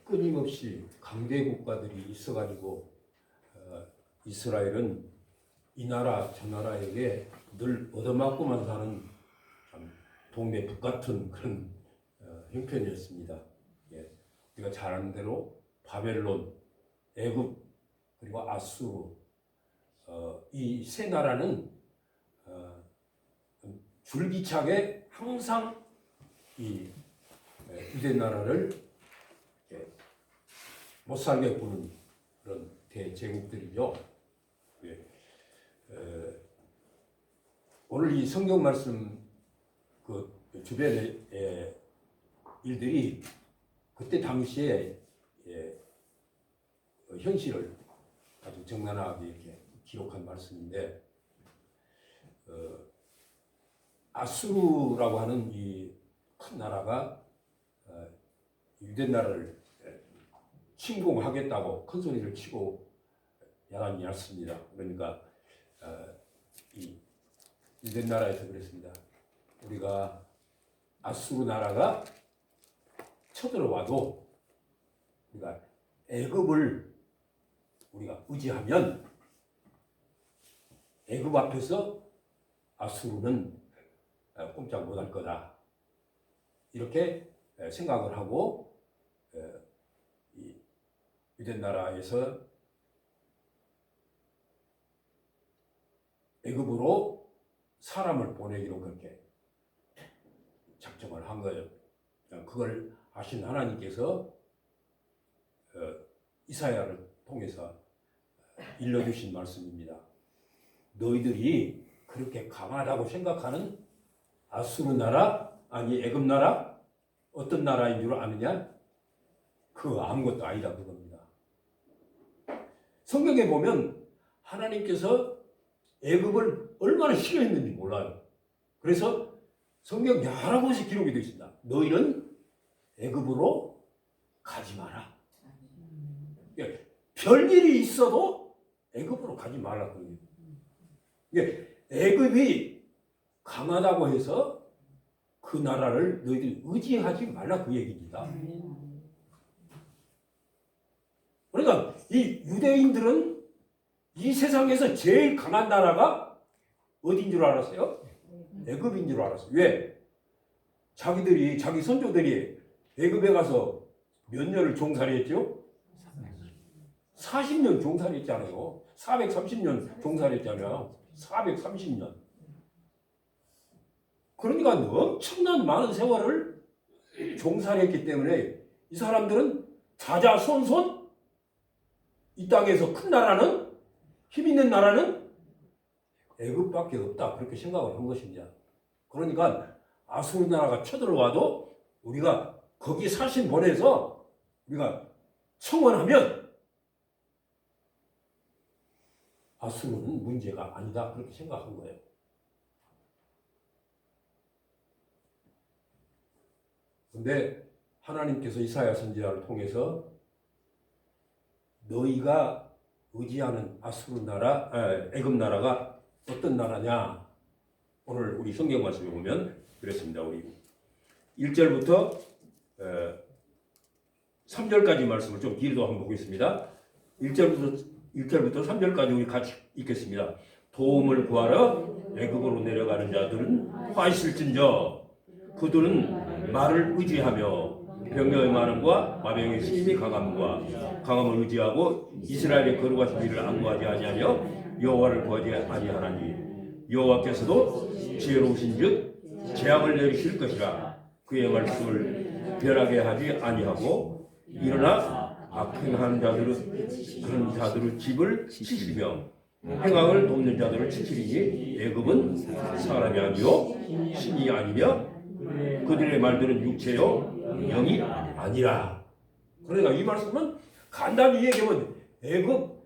끊임없이 강대 국가들이 있어가지고 이스라엘은 이 나라 저 나라에게 늘 얻어맞고만 사는 참 동네 북 같은 그런 형편이었습니다. 예. 우리가 잘 아는 대로 바벨론, 애굽 그리고 아수르 이 세 나라는 줄기차게 항상 이 유대 나라를 못 살게 구는 그런 대제국들이죠. 예. 오늘 이 성경 말씀 그 주변의 일들이 그때 당시에 현실을 아주 적나라하게 이렇게 기록한 말씀인데 아수르라고 하는 이 큰 나라가 유대 나라를 침공하겠다고 큰 소리를 치고 야단이 났습니다. 그러니까 이 유대 나라에서 그랬습니다. 우리가 아수르 나라가 쳐들어와도 우리가 애굽을 우리가 의지하면 애굽 앞에서 아수르는 꼼짝 못할 거다. 이렇게 생각을 하고 이 유대 나라에서 애굽으로 사람을 보내기로 그렇게 작정을 한 거예요. 그걸 아신 하나님께서 이사야를 통해서 일러주신 말씀입니다. 너희들이 그렇게 강하다고 생각하는 아수르 나라, 아니 애굽 나라, 어떤 나라인 줄 아느냐? 그 아무것도 아니다 그겁니다. 성경에 보면 하나님께서 애굽을 얼마나 싫어했는지 몰라요. 그래서 성경 여러 곳에 기록이 되어 있습니다. 너희는 애굽으로 가지 마라. 별일이 있어도 애굽으로 가지 말라고 해요. 애굽이 강하다고 해서 그 나라를 너희들이 의지하지 말라 그 얘기입니다. 그러니까 이 유대인들은 이 세상에서 제일 강한 나라가 어딘 줄 알았어요? 애굽인 줄 알았어요. 왜? 자기 선조들이 애굽에 가서 몇 년을 종살이 했죠? 40년 종살이 했잖아요. 430년 종살이 했잖아요. 430년. 그러니까 엄청난 많은 세월을 종살이했기 때문에 이 사람들은 자자손손 이 땅에서 큰 나라는 힘 있는 나라는 애굽밖에 없다 그렇게 생각을 한 것입니다. 그러니까 아수르 나라가 쳐들어와도 우리가 거기 사신 보내서 우리가 청원하면 아수르는 문제가 아니다 그렇게 생각한 거예요. 그런데 하나님께서 이사야 선지자를 통해서 너희가 의지하는 아수르 나라, 애굽 나라가 어떤 나라냐? 오늘 우리 성경 말씀에 보면 그랬습니다. 우리 1절부터 3절까지 말씀을 좀 길이도 한번 보겠습니다. 1절부터 3절까지 우리 같이 읽겠습니다. 도움을 구하러 애굽으로 내려가는 자들은 화 있을진저 그들은 말을 의지하며 병력의 많음과 마병의 심히 강함을 의지하고 이스라엘의 거룩하신 일을 안구하지 아니하며 여호와를 구하지 아니하나니 여호와께서도 지혜로우신즉 재앙을 내리실 것이라 그의 말씀을 변하게 하지 아니하고 일어나 악행하는 자들의 집을 치시며 행악을 돕는 자들을 치시리니 애굽은 사람이 아니요 신이 아니며 그들의 말들은 육체요 영이 아니라. 그러니까 이 말씀은 간단히 얘기하면 애굽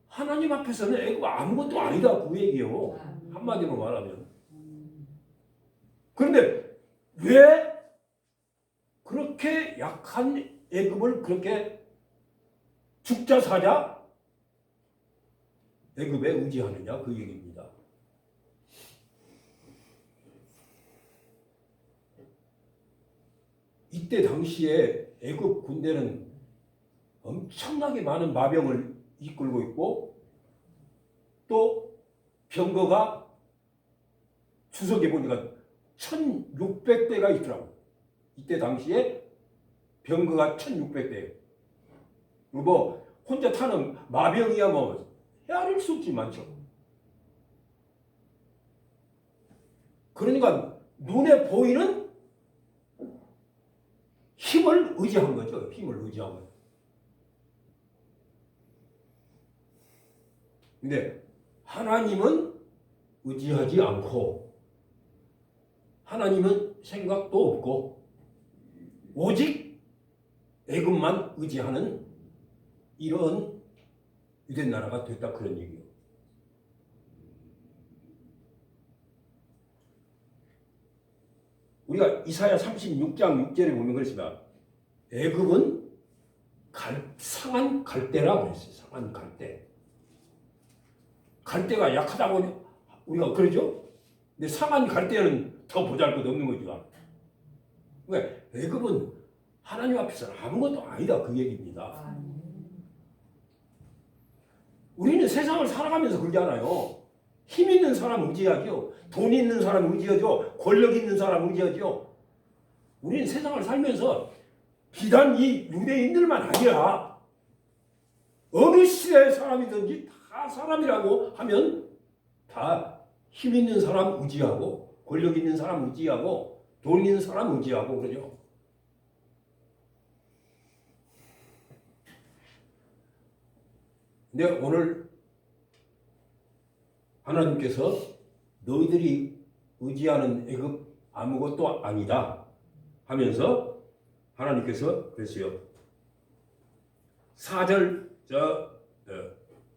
하나님 앞에서는 애굽 아무것도 아니다 그 얘기예요. 한마디로 말하면. 그런데 왜 그렇게 약한 애굽을 그렇게 죽자 사자 애굽에 의지하느냐 그 얘기입니다. 이때 당시에 애굽 군대는 엄청나게 많은 마병을 이끌고 있고 또 병거가 추석에 보니까 1600대가 있더라고. 이때 당시에 병거가 1600대. 뭐 혼자 타는 마병이야 뭐 헤아릴 수 없지 많죠. 그러니까 눈에 보이는 힘을 의지한 거죠. 힘을 의지한 거죠. 근데 하나님은 의지하지 않고 하나님은 생각도 없고 오직 애굽만 의지하는 이런 유대 나라가 됐다 그런 얘기예요. 우리가 이사야 36장 6절에 보면 그렇습니다. 애굽은 상한 갈대라고 그랬어요. 상한 갈대. 갈대가 약하다고 우리가 그러죠? 근데 상한 갈대는 더 보잘것없는 거죠. 왜? 애굽은 하나님 앞에서는 아무것도 아니다 그 얘기입니다. 우리는 세상을 살아가면서 그러잖아요. 힘 있는 사람 의지하죠. 돈 있는 사람 의지하죠. 권력 있는 사람 의지하죠. 우리는 세상을 살면서 비단 이 유대인들만 아니라 어느 시대의 사람이든지 다 사람이라고 하면 다 힘 있는 사람 의지하고 권력 있는 사람 의지하고 돈 있는 사람 의지하고 그러죠. 근데 오늘 하나님께서 너희들이 의지하는 애굽 아무것도 아니다 하면서 하나님께서 그랬어요. 4절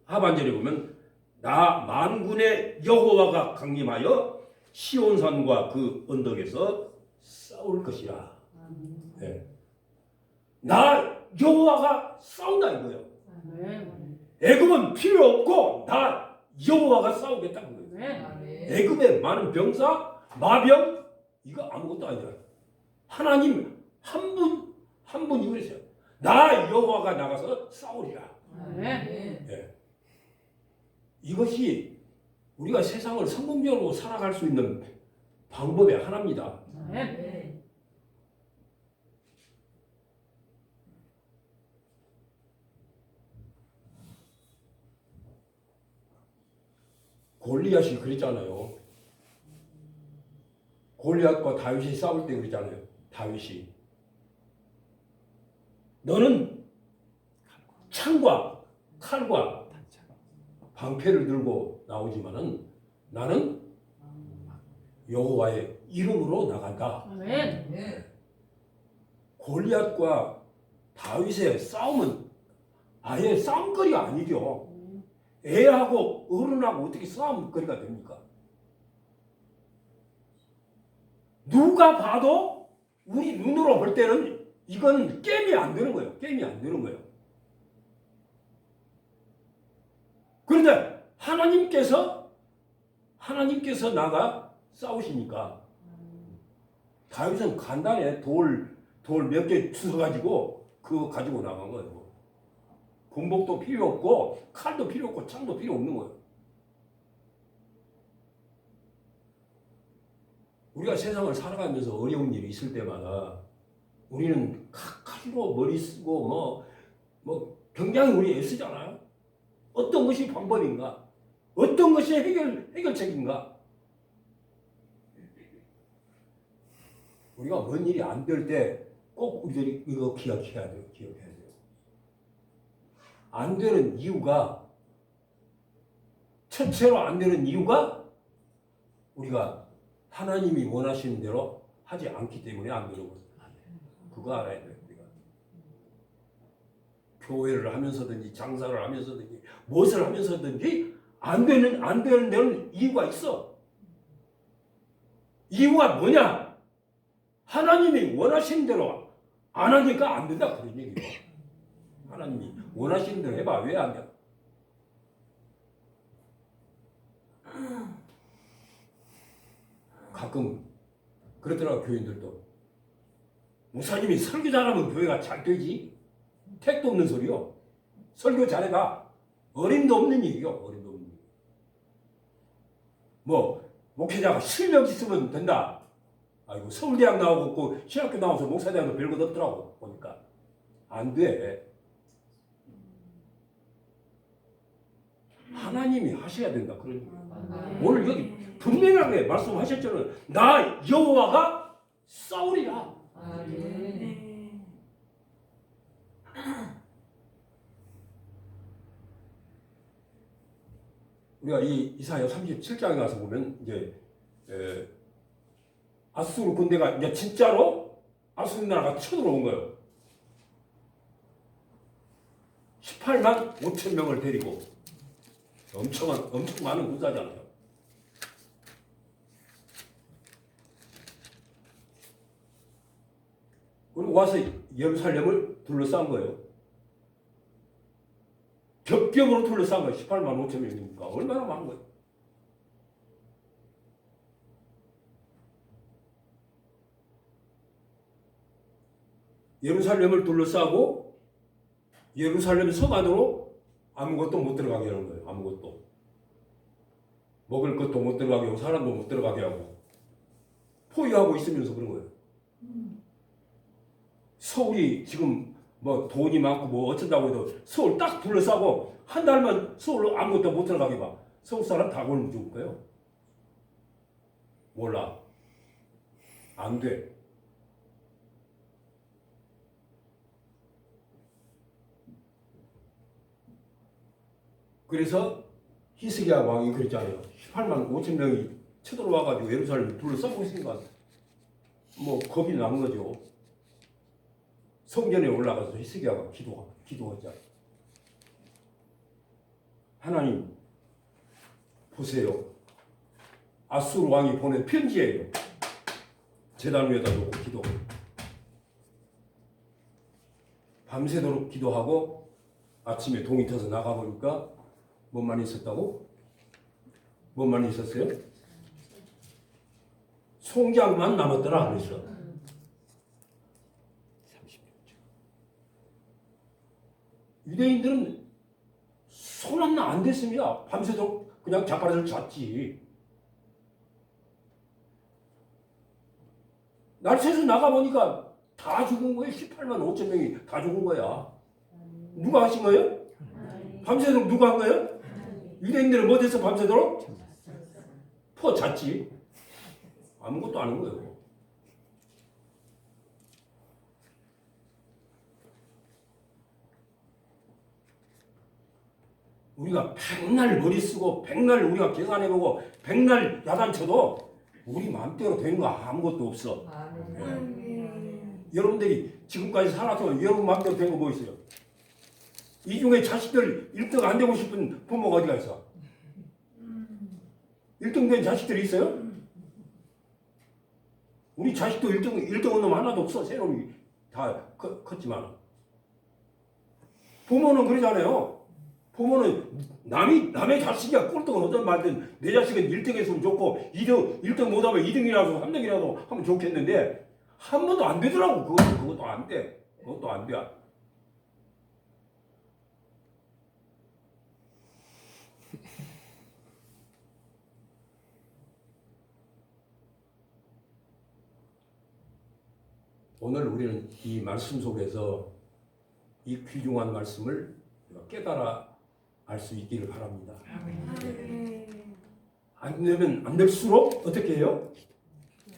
하반절에 보면 나 만군의 여호와가 강림하여 시온산과 그 언덕에서 싸울 것이라. 네. 나 여호와가 싸운다 이거예요. 애굽은 필요 없고 나 여호와가 싸우겠다는 거예요. 애굽의 많은 병사, 마병 이거 아무것도 아니라 하나님 한 분이 그러세요. 나 여호와가 나가서 싸우리라. 네. 이것이 우리가 세상을 성공적으로 살아갈 수 있는 방법의 하나입니다. 골리앗이 그랬잖아요. 골리앗과 다윗이 싸울 때 그랬잖아요. 다윗이 너는 창과 칼과 방패를 들고 나오지만은 나는 여호와의 이름으로 나간다. 골리앗과 다윗의 싸움은 아예 싸움거리가 아니죠. 애하고 어른하고 어떻게 싸움거리가 됩니까? 누가 봐도 우리 눈으로 볼 때는 이건 게임이 안 되는 거예요. 게임이 안 되는 거예요. 그런데 하나님께서 나가 싸우시니까 다윗은 간단해 돌 몇 개 주워가지고 그거 가지고 나간 거예요. 군복도 필요 없고 칼도 필요 없고 창도 필요 없는 거예요. 우리가 세상을 살아가면서 어려운 일이 있을 때마다 우리는 칼로 머리 쓰고 뭐 굉장히 우리 애쓰잖아요. 어떤 것이 방법인가? 어떤 것이 해결책인가? 우리가 뭔 일이 안 될 때 꼭 우리들이 이거 기억해야 돼요. 안 되는 이유가 첫째로 안 되는 이유가 우리가 하나님이 원하시는 대로 하지 않기 때문에 안 되는 거예요. 그거 알아야 돼요. 우리가 교회를 하면서든지 장사를 하면서든지 무엇을 하면서든지 안 되는 데는 이유가 있어. 이유가 뭐냐? 하나님이 원하시는 대로 안 하니까 안 된다 그런 얘기예요. 하나님이 원하시는 대로 해봐. 왜 안 돼? 가끔 그러더라고 교인들도. 목사님이 설교 잘하면 교회가 잘 되지. 택도 없는 소리요. 설교 잘해봐. 어림도 없는 얘기요. 어림도 없는 얘기. 뭐 목회자가 실력 있으면 된다. 아이고 서울대학 나오고 그 신학교 나와서 목사대학도 별것 없더라고 보니까. 안 돼. 하나님이 하셔야 된다. 그런 얘기. 오늘 여기 분명하게 말씀하셨잖아요. 나 여호와가 싸우리라. 우리가 이 이사야 37장에 가서 보면 이제 아수르 군대가 이제 진짜로 아수르 나라가 쳐들어온 거예요. 18만 5천 명을 데리고 엄청 많은 군사잖아요. 그리고 와서 예루살렘을 둘러싼 거예요. 겹겹으로 둘러싼 거예요. 18만 5천 명이니까 얼마나 많은 거예요. 예루살렘을 둘러싸고 예루살렘 성 안으로 아무것도 못 들어가게 하는 거예요. 아무것도. 먹을 것도 못 들어가게 하고 사람도 못 들어가게 하고 포위하고 있으면서 그런 거예요. 서울이 지금 뭐 돈이 많고 뭐 어쩐다고 해도 서울 딱 둘러싸고 한 달만 서울로 아무것도 못 들어가게 봐. 서울 사람 다 굶어 죽을 거예요? 몰라. 안 돼. 그래서 히스기야 왕이 그랬잖아요. 18만 5천 명이 쳐들어와가지고 예루살렘을 둘러싸고 있으니까 뭐 겁이 나는 거죠. 성전에 올라가서 히스기야가 기도하자. 하나님 보세요. 아수르 왕이 보낸 편지예요. 제단 위에다 놓고 기도. 밤새도록 기도하고 아침에 동이 터서 나가보니까 뭔만 있었다고? 뭔만 있었어요? 송장만 남았더라 그랬어. 36조. 유대인들은 손 하나 안 댔습니다. 밤새도록 그냥 자빠져서 잤지. 날새서 나가보니까 다 죽은 거예요. 18만 5천 명이 다 죽은 거야. 누가 하신 거예요? 밤새도록 누가 한 거예요? 유대인들은 뭐 돼서 밤새도록? 잤지. 아무것도 안 한 거예요. 우리가 백날 머리 쓰고 백날 우리가 계산해보고 백날 야단쳐도 우리 마음대로 된 거 아무것도 없어. 여러분들이 지금까지 살아서 여러분 마음대로 된 거 뭐 있어요? 이 중에 자식들 1등 안 되고 싶은 부모가 어디가 있어? 1등 된 자식들이 있어요? 우리 자식도 1등은 놈 하나도 없어. 세 놈이 다 컸지만. 부모는 그러잖아요. 부모는 남의 자식이야 꼴등은 어떤 말든 내 자식은 1등 했으면 좋고 1등 못하면 2등이라도 3등이라도 하면 좋겠는데 한 번도 안 되더라고. 그것도 안 돼. 그것도 안 돼. 오늘 우리는 이 말씀 속에서 이 귀중한 말씀을 깨달아 알 수 있기를 바랍니다. 안 되면 안 될수록 어떻게 해요?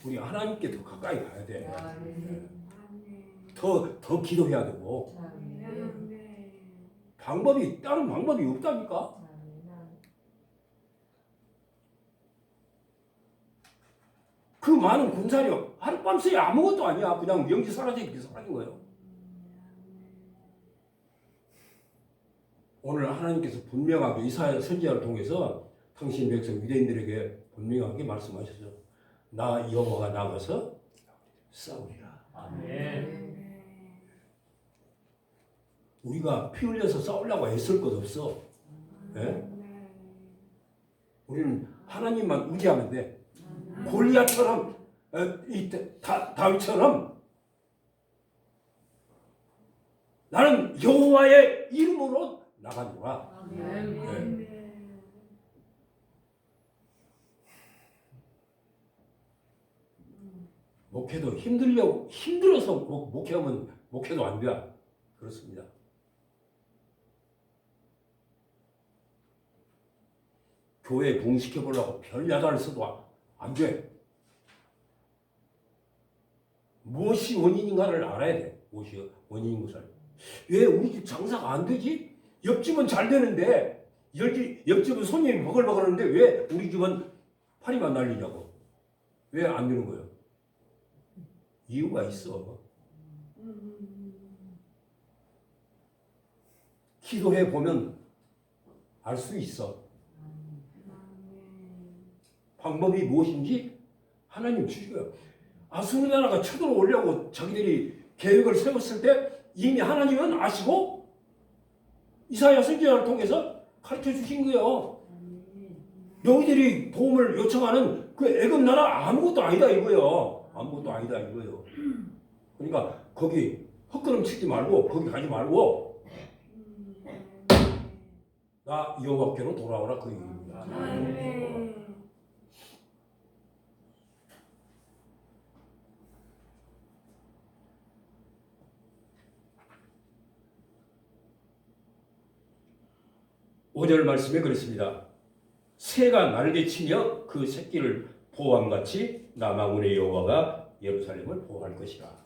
우리 하나님께 더 가까이 가야 돼. 더 기도해야 되고. 다른 방법이 없다니까. 그 많은 군사력 하룻밤새에 아무것도 아니야. 그냥 명지 사라진 거예요. 오늘 하나님께서 분명하게 이사야 선지자를 통해서 당신 백성 유대인들에게 분명하게 말씀하셨죠. 나 여호와가 나가서 싸우리라. 아멘. 우리가 피 흘려서 싸우려고 애쓸 것 없어. 네? 우리는 하나님만 의지하면 돼. 골리앗처럼 다윗처럼 나는 여호와의 이름으로 나가노라. 아멘. 목회도 힘들어서 목회하면 목회도 안 돼. 그렇습니다. 교회 부흥시켜보려고 별 야단을 써도 안 돼. 무엇이 원인인가를 알아야 돼. 무엇이 원인인 것을. 왜 우리 집 장사가 안 되지? 옆집은 잘 되는데 옆집은 손님이 버글버글 하는데 왜 우리 집은 파리만 날리냐고. 왜 안 되는 거예요? 이유가 있어. 기도해 보면 알 수 있어. 방법이 무엇인지 하나님 주시고요. 아수르 나라가 쳐들어오려고 자기들이 계획을 세웠을 때 이미 하나님은 아시고 이사야 선지자를 통해서 가르쳐 주신 거예요. 너희들이 도움을 요청하는 그 애굽 나라 아무것도 아니다 이거예요. 아무것도 아니다 이거예요. 그러니까 거기 헛걸음 치지 말고 거기 가지 말고 나 여호와께로 돌아오라 그 얘기입니다. 오절 말씀에 그랬습니다. 새가 날개치며 그 새끼를 보호함같이 나 만군의 여호와가 예루살렘을 보호할 것이라.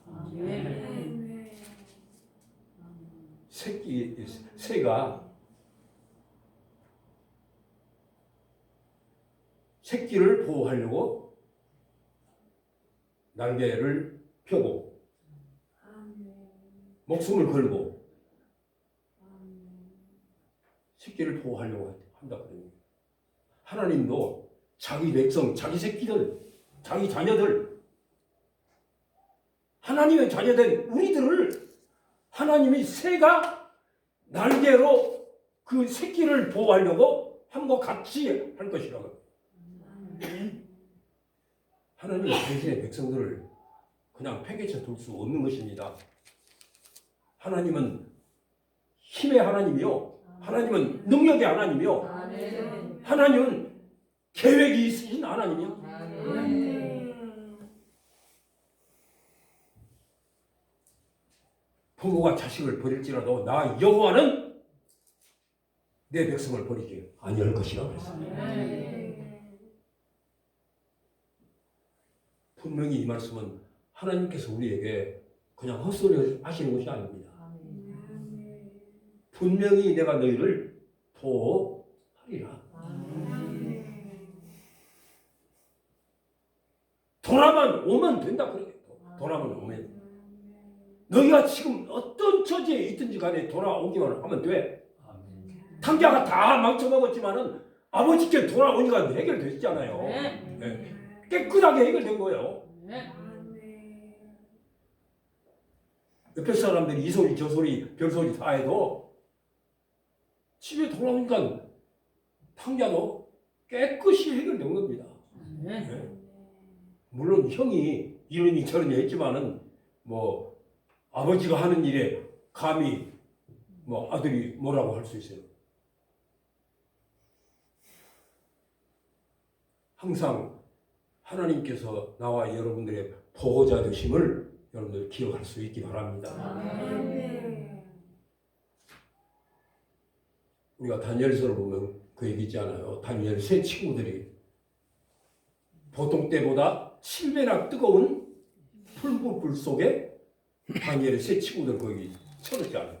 새가 새끼를 보호하려고 날개를 펴고 목숨을 걸고 새끼를 보호하려고 한다 그래요. 하나님도 자기 백성, 자기 새끼들, 자기 자녀들, 하나님의 자녀된 우리들을 하나님이 새가 날개로 그 새끼를 보호하려고 함과 같이 할 것이라고. 하나님은 당신의 백성들을 그냥 팽개쳐 둘 수 없는 것입니다. 하나님은 힘의 하나님이요. 하나님은 능력의 하나님이요. 하나님은 계획이 있으신 하나님이요. 부모가 자식을 버릴지라도 나 여호와는 내 백성을 버리지 아니할 것이라 그랬습니다. 분명히 이 말씀은 하나님께서 우리에게 그냥 헛소리 하시는 것이 아닙니다. 분명히 내가 너희를 보호하리라. 돌아만 오면 된다 그래요. 돌아만 오면. 너희가 지금 어떤 처지에 있든지 간에 돌아오기만 하면 돼. 탕자가 다 망쳐먹었지만은 아버지께 돌아오니까 해결됐잖아요. 네. 깨끗하게 해결된 거예요. 옆에 사람들이 이 소리 저 소리 별 소리 다 해도 집에 돌아오니까 탕자도 깨끗이 해결된 겁니다. 네. 물론 형이 이러니 저러니 했지만은 뭐 아버지가 하는 일에 감히 뭐 아들이 뭐라고 할 수 있어요. 항상 하나님께서 나와 여러분들의 보호자 되심을 여러분들 기억할 수 있기 바랍니다. 우리가 다니엘서를 보면 그 얘기 있잖아요. 다니엘 세 친구들이 보통 때보다 7배나 뜨거운 풀불 속에 다니엘의 세 친구들 거기 쳐넣잖아요.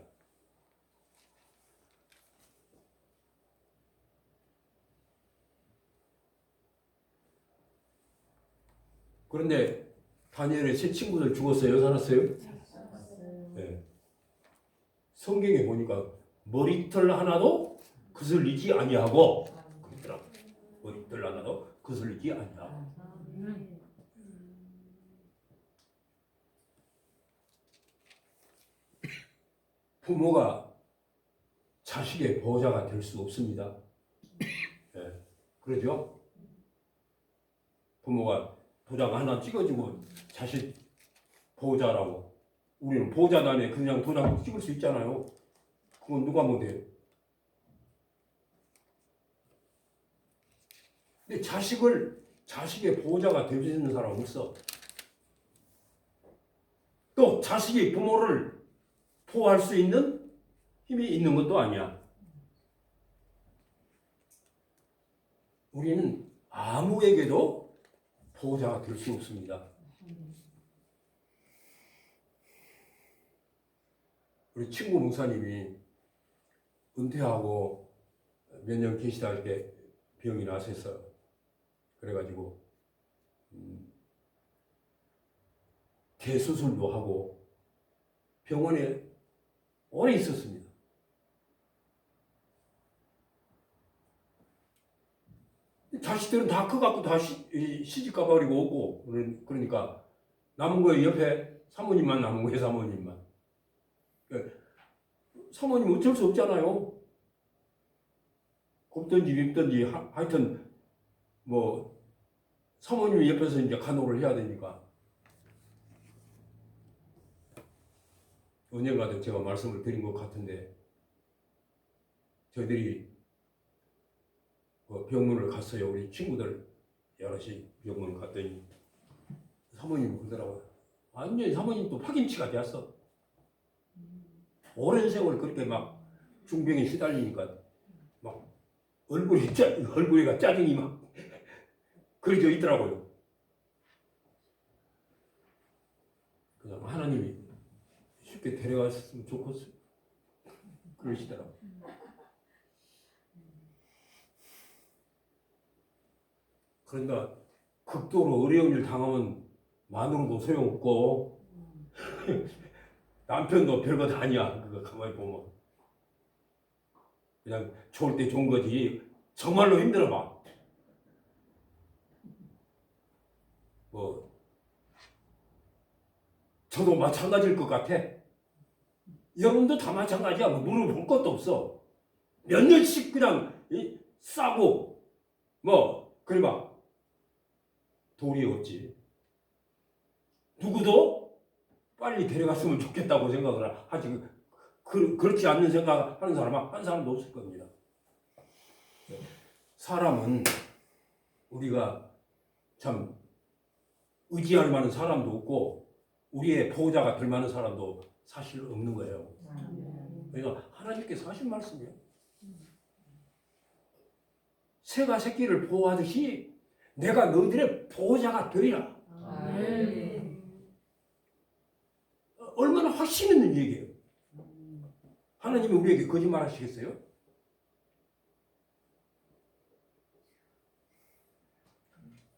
그런데 다니엘의 세 친구들 죽었어요? 살았어요? 네. 성경에 보니까 머리털 하나도 그슬리지 아니하고 그러더라고. 머리털 하나도 그슬리지 아니하고. 부모가 자식의 보호자가 될 수 없습니다. 네. 그러죠? 부모가 도장 하나 찍어주고 자식 보호자라고 우리는 보좌단에 그냥 도장 찍을 수 있잖아요. 그건 누가 못해요? 근데 자식의 보호자가 될 수 있는 사람은 없어. 또 자식이 부모를 보호할 수 있는 힘이 있는 것도 아니야. 우리는 아무에게도 보호자가 될 수 없습니다. 우리 친구 목사님이 은퇴하고 몇 년 계시다 이렇게 병이 나셨어요. 그래가지고 대수술도 하고 병원에 오래 있었습니다. 자식들은 다 커갖고 다 시집 가버리고 오고 그러니까 남은 거에 옆에 사모님만 남은 거예요. 사모님만. 사모님 어쩔 수 없잖아요. 곱든지 밉든지 하여튼 뭐 사모님이 옆에서 이제 간호를 해야 되니까. 언젠가도 제가 말씀을 드린 것 같은데 저희들이 병문을 갔어요. 우리 친구들 여럿이 병문을 갔더니 사모님이 그러더라고요. 완전히 사모님 또 파김치가 되었어. 오랜 세월 그렇게 막 중병에 시달리니까 막 얼굴이가 짜증이 막 그려져 있더라고요. 그냥 하나님이 쉽게 데려갔으면 좋겠어요. 그러시더라고요. 그러니까 극도로 어려운 일 당하면 마누라도 소용없고 남편도 별것 아니야. 그거 가만히 보면 그냥 좋을 때 좋은 거지. 정말로 힘들어봐. 뭐 저도 마찬가지일 것 같아. 여러분도 다 마찬가지야. 뭐 물어볼 것도 없어. 몇 년씩 그냥 싸고 뭐 그래봐. 도리 없지. 누구도 빨리 데려갔으면 좋겠다고 생각을 하지. 그렇지 않는 생각하는 사람은 한 사람도 없을 겁니다. 사람은 우리가 참 의지할 만한 사람도 없고 우리의 보호자가 될 만한 사람도 사실 없는 거예요. 그러니까 하나님께서 하신 말씀이에요. 새가 새끼를 보호하듯이 내가 너희들의 보호자가 되리라. 얼마나 확신 있는 얘기예요. 하나님이 우리에게 거짓말 하시겠어요?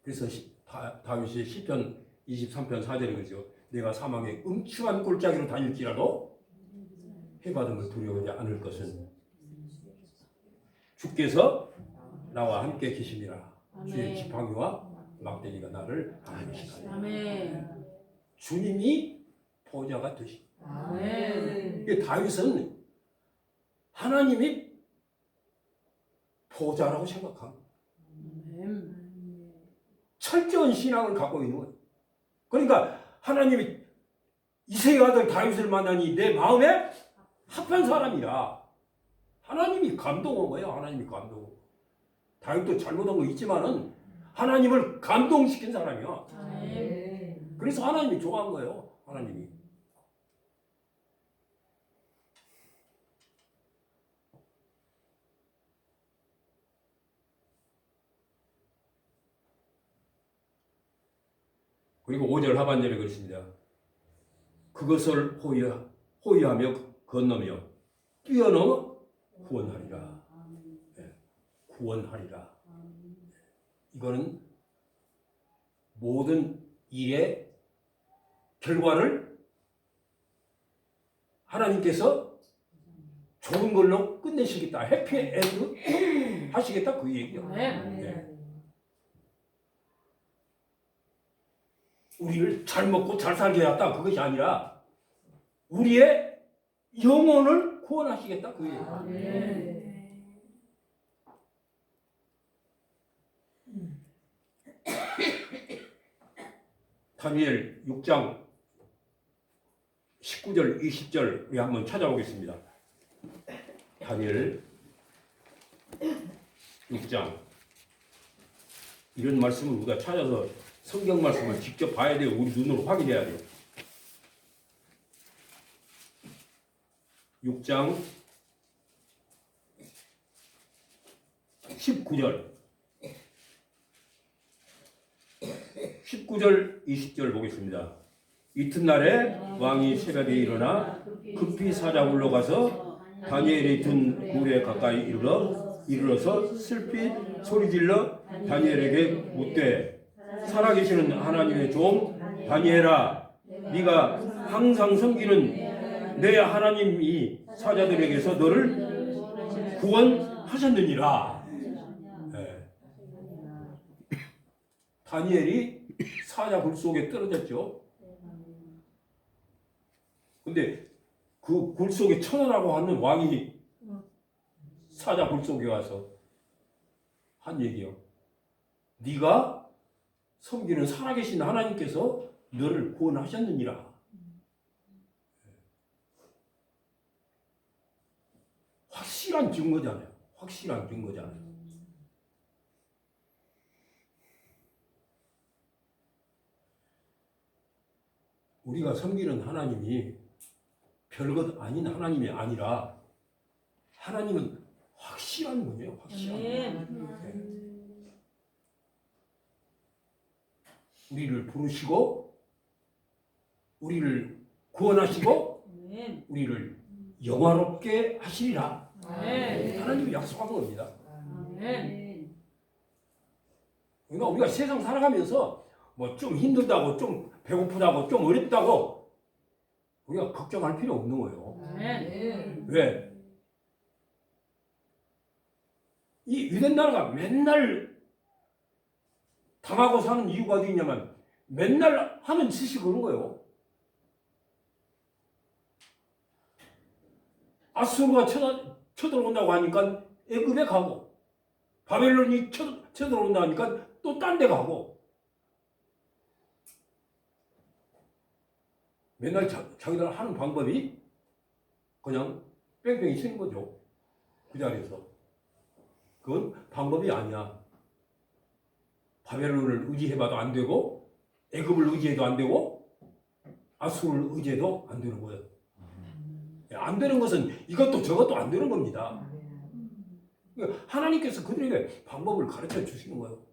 그래서 다윗이 시편 23편 4절에 그러죠. 내가 사망의 음침한 골짜기로 다닐지라도 해받음을 두려워하지 않을 것은 주께서 나와 함께 계심이라. 주의 지팡이와 막대기가 나를 안위시다. 주님이 보호자가 되시. 다윗은 하나님이 보호자라고 생각합니다. 철저한 신앙을 갖고 있는 거예요. 그러니까 하나님이 이새의 아들 다윗을 만나니 내 마음에 합한 사람이라. 하나님이 감동한 거예요. 하나님이 감동. 다윗도 잘못한 거 있지만은 하나님을 감동시킨 사람이야. 그래서 하나님이 좋아한 거예요. 하나님이. 그리고 5절 하반절에 그렇습니다. 그것을 호위하며 건너며 뛰어넘어 구원하리라. 네, 구원하리라. 이거는 모든 일의 결과를 하나님께서 좋은 걸로 끝내시겠다. 해피엔드 하시겠다. 그 얘기예요. 네. 우리를 잘 먹고 잘 살게 했다. 그것이 아니라 우리의 영혼을 구원하시겠다. 그 얘기예요. 다니엘 6장 19절, 20절 우리 한번 찾아보겠습니다. 다니엘 6장. 이런 말씀을 우리가 찾아서 성경 말씀을 직접 봐야 돼요. 우리 눈으로 확인해야 돼요. 6장 19절 20절 보겠습니다. 이튿날에 왕이 새벽에 일어나 급히 사자 굴러 가서 다니엘이 든 굴에 가까이 이르러서 슬피 소리질러 다니엘에게 묻되 살아계시는 하나님의 종 다니엘아, 네가 항상 섬기는 내 하나님이 사자들에게서 너를 구원하셨느니라. 네. 다니엘이 사자 굴 속에 떨어졌죠. 근데 그 굴 속에 처녀라고 하는 왕이 사자 굴 속에 와서 한 얘기요. 네가 섬기는 살아계신 하나님께서 너를 구원하셨느니라. 확실한 증거잖아요. 확실한 증거잖아요. 우리가 섬기는 하나님이 별것 아닌 하나님이 아니라 하나님은 확실한 분이에요. 확실한 분. 네. 우리를 부르시고 우리를 구원하시고 우리를 영화롭게 하시리라. 하나님이 약속한 겁니다. 그러니까 우리가 세상 살아가면서 뭐 좀 힘들다고 좀 배고프다고 좀 어렵다고 우리가 걱정할 필요 없는 거예요. 왜? 이 유대 나라가 맨날 당하고 사는 이유가 어디 있냐면 맨날 하는 짓이 그런 거예요. 아수르가 쳐들어온다고 하니까 애굽에 가고 바벨론이 쳐들어온다고 하니까 또 딴 데 가고 맨날 자기들 하는 방법이 그냥 뺑뺑이 치는 거죠. 그 자리에서. 그건 방법이 아니야. 바벨론을 의지해봐도 안 되고 애굽을 의지해도 안 되고 아수르를 의지해도 안 되는 거예요. 안 되는 것은 이것도 저것도 안 되는 겁니다. 하나님께서 그들에게 방법을 가르쳐 주시는 거예요.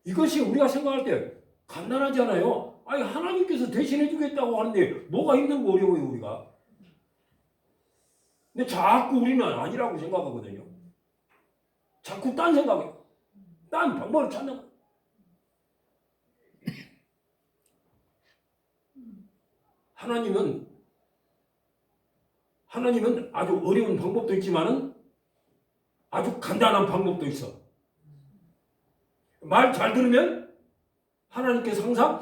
이것이 우리가 생각할 때 간단하잖아요. 아니 하나님께서 대신해 주겠다고 하는데 뭐가 힘들고 어려워요 우리가. 근데 자꾸 우리는 아니라고 생각하거든요. 자꾸 딴 생각에 딴 방법을 찾는 거예요. 하나님은 아주 어려운 방법도 있지만은 아주 간단한 방법도 있어. 말 잘 들으면 하나님께서 항상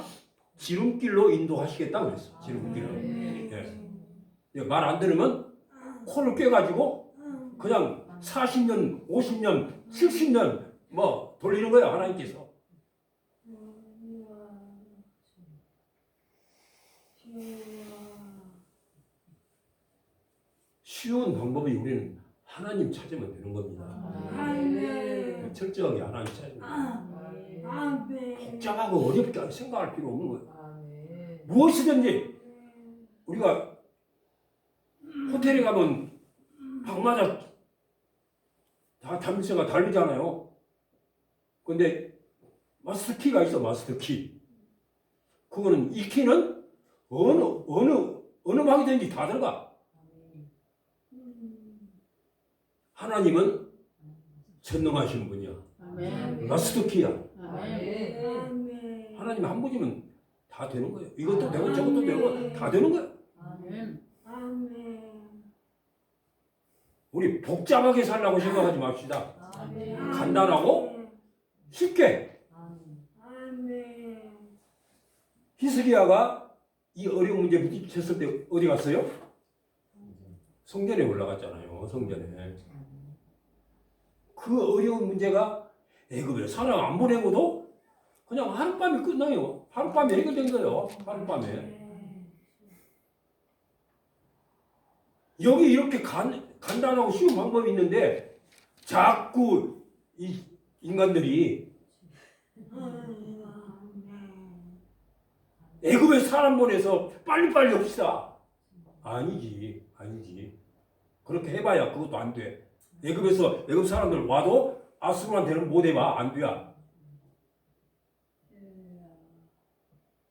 지름길로 인도하시겠다고 그랬어. 지름길로. 말 안 들으면 코를 꿰가지고 그냥 40년, 50년, 70년 뭐 돌리는 거예요. 하나님께서. 쉬운 방법이 우리는 하나님 찾으면 되는 겁니다. 철저하게 하나님 찾으면 돼요. 복잡하고 어렵게 생각할 필요 없는 거예요. 무엇이든지 우리가 호텔에 가면 방마다 다 담배가 다르잖아요. 근데 마스터 키가 있어. 마스터 키. 그거는 이 키는 어느 방이든지 다 들어가. 하나님은 전능하신 분이야. 마스터 키야. 하나님 한 분이면 다 되는 거예요. 이것도 되고 저것도 되고 다 되는 거예요. 우리 복잡하게 살라고 생각하지 맙시다. 간단하고 쉽게. 히스기야가 이 어려운 문제에 부딪혔을 때 어디 갔어요? 성전에 올라갔잖아요. 성전에. 그 어려운 문제가 애굽에 사람 안 보내고도 그냥 하룻밤에 끝나요. 하룻밤에 해결된 거예요. 하룻밤에. 여기 이렇게 간단하고 쉬운 방법이 있는데 자꾸 이 인간들이 애굽에 사람 보내서 빨리빨리 합시다. 아니지. 그렇게 해봐야 그것도 안 돼. 애굽 사람들 와도 아수르한테는 못 해봐. 안 돼야.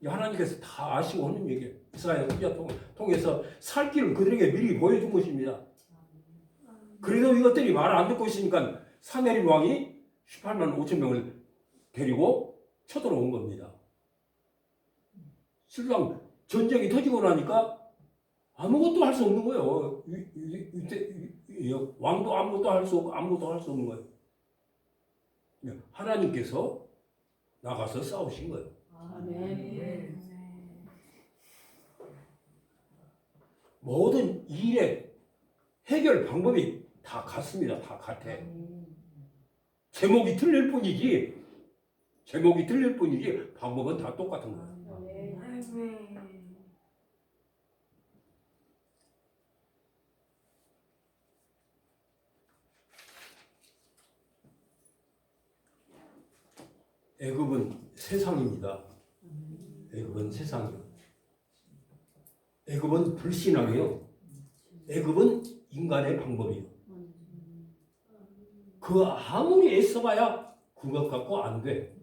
하나님께서 다 아시고 하는 얘기예요. 이스라엘 후자 통해서 살 길을 그들에게 미리 보여준 것입니다. 그래도 이것들이 말을 안 듣고 있으니까 사내립 왕이 18만 5천 명을 데리고 쳐들어온 겁니다. 실상 전쟁이 터지고 나니까 아무것도 할 수 없는 거예요. 왕도 아무것도 할 수 없고 아무것도 할 수 없는 거예요. 하나님께서 나가서 싸우신 거예요. 아멘. 모든 일의 해결 방법이 다 같습니다. 다 같아. 제목이 틀릴 뿐이지 방법은 다 똑같은 거예요. 애굽은 세상입니다. 애굽은 세상이요. 애굽은 불신앙이요. 애굽은 인간의 방법이요. 그 아무리 애써봐야 그것 갖고 안 돼.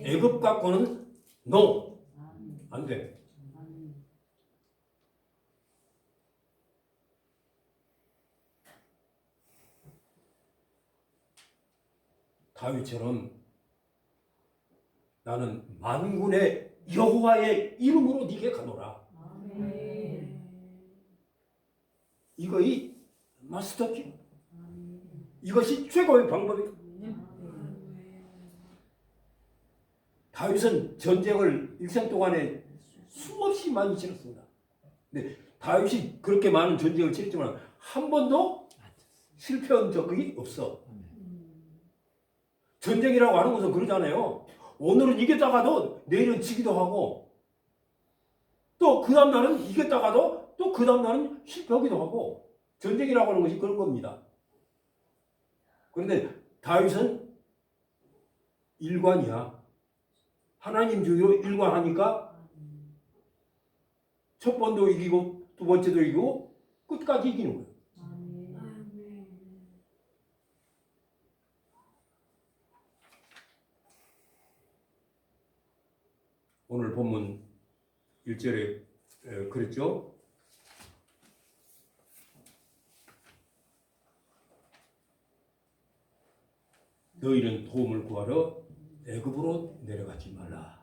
애굽 갖고는 no. 안 돼. 다윗처럼 나는 만군의 여호와의 이름으로 네게 가노라. 이거이 마스터키. 이것이 최고의 방법이다. 다윗은 전쟁을 일생 동안에 수없이 많이 치렀습니다. 근데 다윗이 그렇게 많은 전쟁을 치렀지만 한 번도 실패한 적이 없어. 전쟁이라고 하는 것은 그러잖아요. 오늘은 이겼다가도 내일은 지기도 하고 또 그 다음날은 이겼다가도 또 그 다음날은 실패하기도 하고 전쟁이라고 하는 것이 그런 겁니다. 그런데 다윗은 일관이야. 하나님 주기로 일관하니까 첫 번도 이기고 두 번째도 이기고 끝까지 이기는 거예요. 오늘 본문 1절에 그랬죠? 너희는 도움을 구하러 애굽으로 내려가지 말라.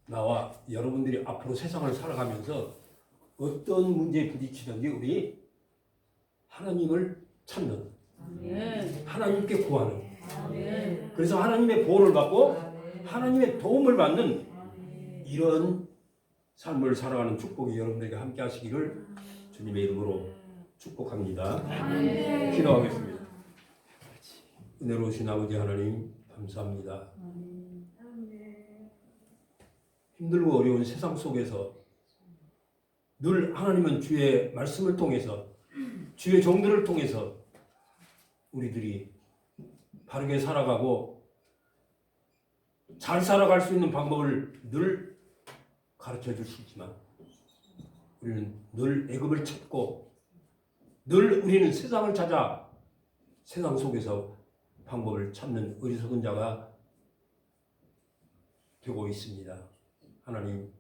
나와 여러분들이 앞으로 세상을 살아가면서 어떤 문제에 부딪히든지 우리 하나님을 찾는, 하나님께 구하는, 그래서 하나님의 보호를 받고 하나님의 도움을 받는 이런 삶을 살아가는 축복이 여러분들에게 함께 하시기를 주님의 이름으로 축복합니다. 기도하겠습니다. 은혜로우신 아버지 하나님 감사합니다. 힘들고 어려운 세상 속에서 늘 하나님은 주의 말씀을 통해서 주의 종들을 통해서 우리들이 바르게 살아가고 잘 살아갈 수 있는 방법을 늘 가르쳐 주시지만 우리는 늘 애굽을 찾고 늘 우리는 세상을 찾아 세상 속에서 방법을 찾는 어리석은 자가 되고 있습니다. 하나님,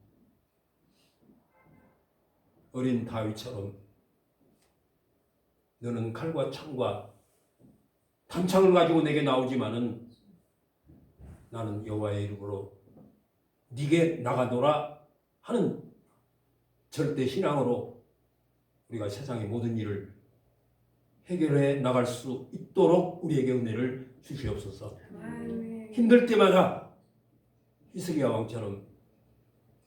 어린 다윗처럼 너는 칼과 창과 단창을 가지고 내게 나오지만은 나는 여호와의 이름으로 네게 나가노라 하는 절대 신앙으로 우리가 세상의 모든 일을 해결해 나갈 수 있도록 우리에게 은혜를 주시옵소서. 힘들 때마다 히스기야 왕처럼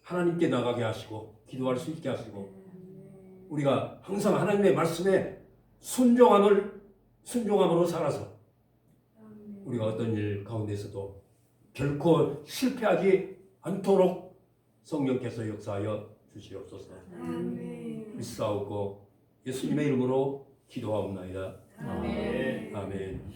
하나님께 나가게 하시고 기도할 수 있게 하시고 우리가 항상 하나님의 말씀에 순종함으로 살아서 우리가 어떤 일 가운데서도 결코 실패하지 않도록 성령께서 역사하여 주시옵소서. 아멘. 싸우고 예수님의 이름으로 기도하옵나이다. 아멘. 아멘.